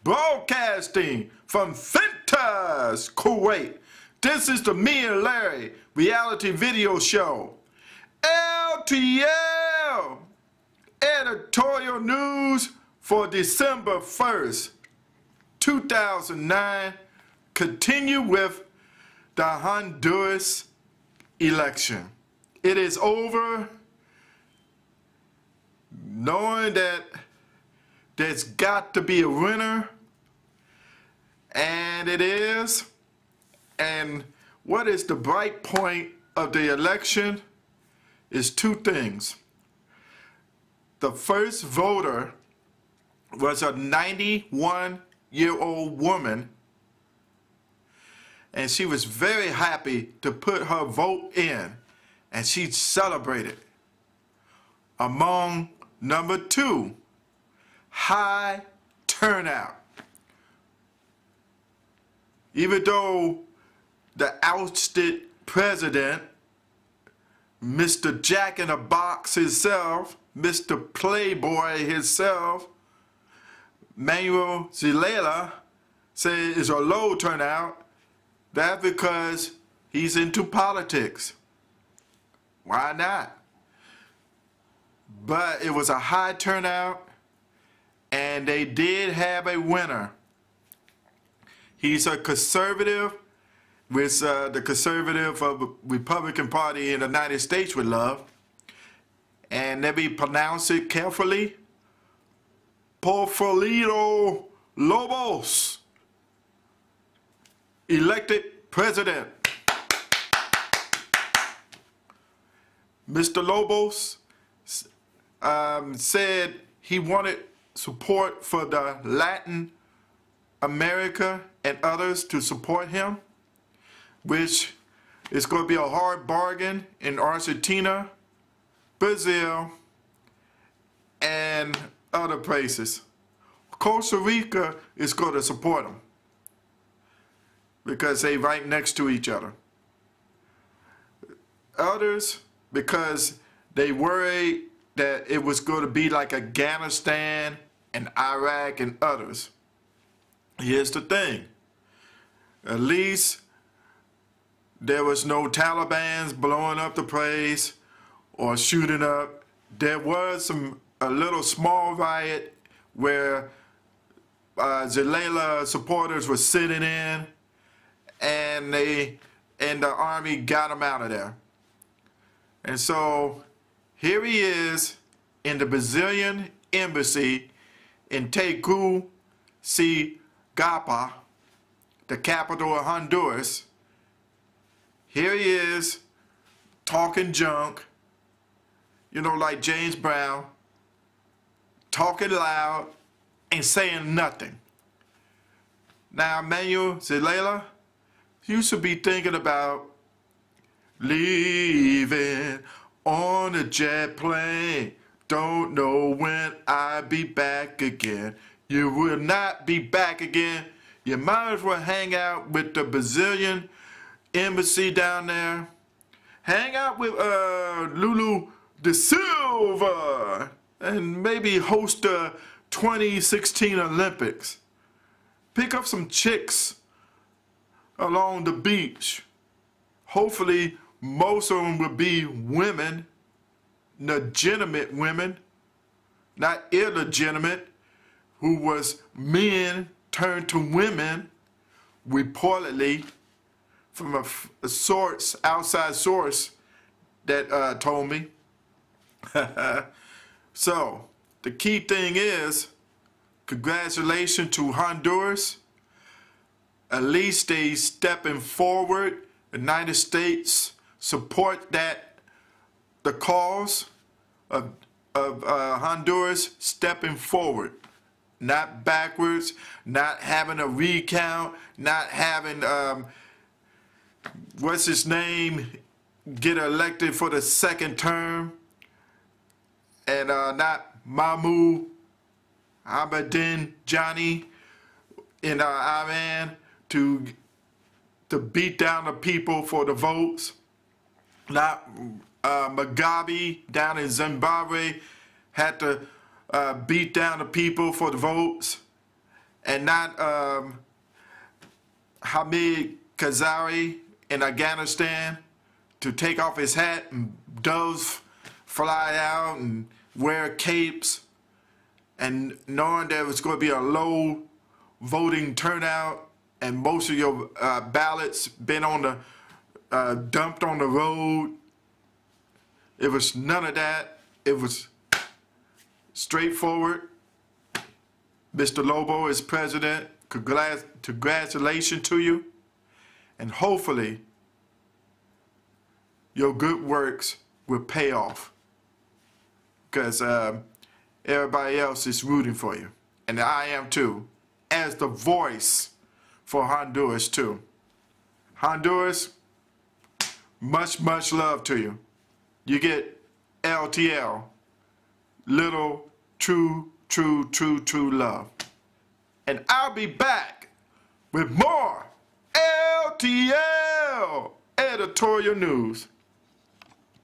broadcasting from Fintas, Kuwait. This is the Me and Larry reality video show. LTL editorial news for December 1st, 2009. Continue with the Honduras election. It is over. Knowing that there's got to be a winner, and it is. And what is the bright point of the election is two things. The first voter was a 91-year-old woman, and she was very happy to put her vote in, and she celebrated. Among number two, high turnout. Even though the ousted president, Mr. Jack in the Box himself, Mr. Playboy himself, Manuel Zelaya, said it's a low turnout, that's because he's into politics. Why not? But it was a high turnout, and they did have a winner. He's a conservative, which the conservative of the Republican Party in the United States would love. And let me pronounce it carefully. Porfirio Lobos, elected president. Mr. Lobos said he wanted support for the Latin America and others to support him, which is going to be a hard bargain in Argentina, Brazil, and other places. Costa Rica is going to support him because they right next to each other. Others, because they worried that it was going to be like Afghanistan and Iraq and others. Here's the thing. At least there was no Taliban's blowing up the place or shooting up. There was a little small riot where Zelaya supporters were sitting in, and the army got them out of there. And so here he is in the Brazilian embassy in Tegucigalpa, the capital of Honduras. Here he is talking junk, you know, like James Brown, talking loud and saying nothing. Now, Manuel Zelaya, you should be thinking about leaving on a jet plane. Don't know when I'll be back again. You will not be back again. You might as well hang out with the Brazilian embassy down there. Hang out with Lula da Silva and maybe host the 2016 Olympics. Pick up some chicks along the beach. Hopefully most of them will be women, legitimate women, not illegitimate, who was men turned to women, reportedly, from a source, outside source that told me. So the key thing is, congratulations to Honduras. At least they stepping forward. The United States support the cause of Honduras stepping forward, not backwards, not having a recount, not having what's his name get elected for the second term, and not Mahmoud Ahmadinejad in Iran to beat down the people for the votes, not Mugabe down in Zimbabwe had to beat down the people for the votes, and not Hamid Karzai in Afghanistan to take off his hat and doves fly out and wear capes, and knowing there was going to be a low voting turnout and most of your ballots been on the dumped on the road. It was none of that. It was straightforward. Mr. Lobo is president. Congratulations to you. And hopefully your good works will pay off, because everybody else is rooting for you. And I am too, as the voice for Honduras too. Honduras, much, much love to you. You get LTL, little, true, true, true, true love. And I'll be back with more LTL editorial news.